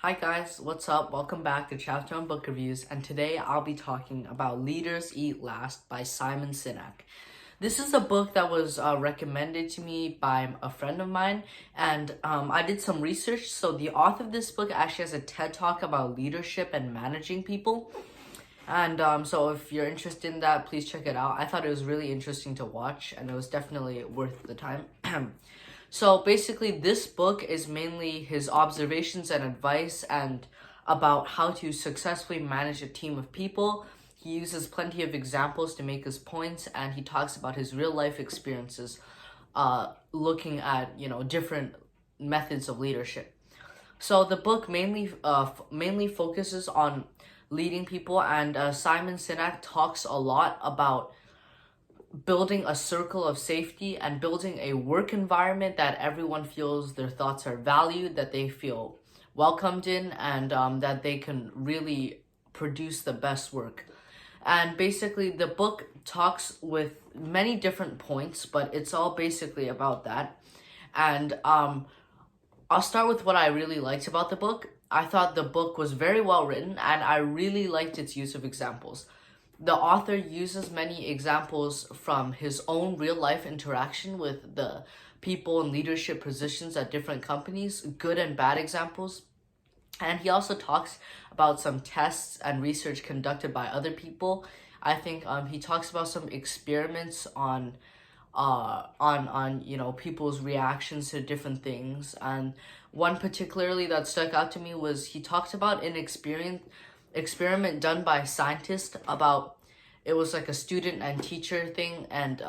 Hi guys, what's up? Welcome back to Chapter on Book Reviews, and today I'll be talking about Leaders Eat Last by Simon Sinek. This is a book that was recommended to me by a friend of mine, and I did some research. So the author of this book actually has a TED Talk about leadership and managing people. And so if you're interested in that, please check it out. I thought it was really interesting to watch, and it was definitely worth the time. So basically, this book is mainly his observations and advice and about how to successfully manage a team of people. He uses plenty of examples to make his points, and he talks about his real life experiences, looking at different methods of leadership. So the book mainly focuses on leading people, and Simon Sinek talks a lot about building a circle of safety and building a work environment that everyone feels their thoughts are valued, that they feel welcomed in, and that they can really produce the best work. And basically, the book talks with many different points, but it's all basically about that. And I'll start with what I really liked about the book. I thought the book was very well written, and I really liked its use of examples. The author uses many examples from his own real life interaction with the people in leadership positions at different companies, good and bad examples. And he also talks about some tests and research conducted by other people. I think he talks about some experiments on people's reactions to different things. And one particularly that stuck out to me was he talked about an experiment done by scientists about, it was like a student and teacher thing, and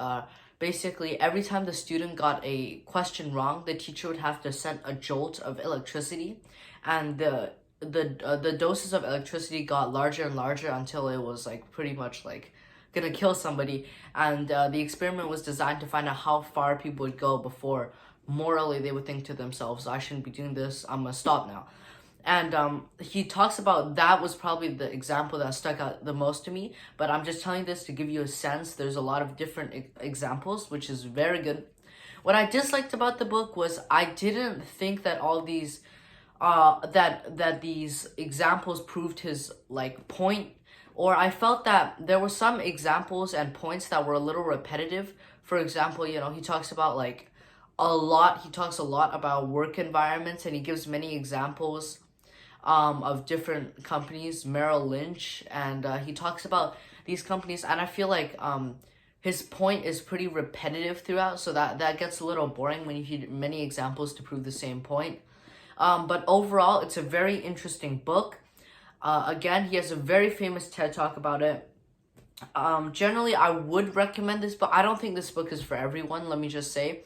basically every time the student got a question wrong, the teacher would have to send a jolt of electricity, and the doses of electricity got larger and larger until it was like pretty much like gonna kill somebody. And the experiment was designed to find out how far people would go before morally they would think to themselves, I shouldn't be doing this, I'm gonna stop now. And he talks about that was probably the example that stuck out the most to me. But I'm just telling this to give you a sense. There's a lot of different examples, which is very good. What I disliked about the book was I didn't think that all these that these examples proved his like point, or I felt that there were some examples and points that were a little repetitive. For example, he talks about he talks a lot about work environments, and he gives many examples of different companies, Merrill Lynch, and he talks about these companies, and I feel like his point is pretty repetitive throughout, so that gets a little boring when you hear many examples to prove the same point. But overall, it's a very interesting book. Again, he has a very famous TED Talk about it. Generally, I would recommend this book. I don't think this book is for everyone, let me just say.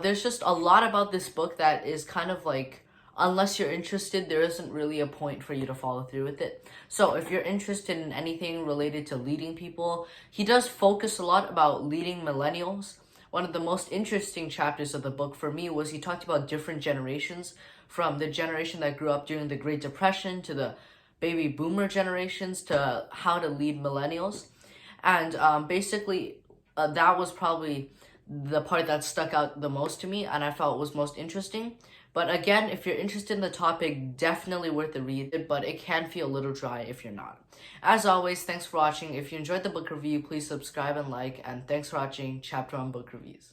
There's just a lot about this book that is kind of like, unless you're interested, there isn't really a point for you to follow through with it. So if you're interested in anything related to leading people, he does focus a lot about leading millennials. One of the most interesting chapters of the book for me was he talked about different generations, from the generation that grew up during the Great Depression to the baby boomer generations to how to lead millennials. And basically, that was probably the part that stuck out the most to me and I felt was most interesting. But again, if you're interested in the topic, definitely worth the read, but it can feel a little dry if you're not. As always, thanks for watching. If you enjoyed the book review, please subscribe and like, and thanks for watching Chapter on Book Reviews.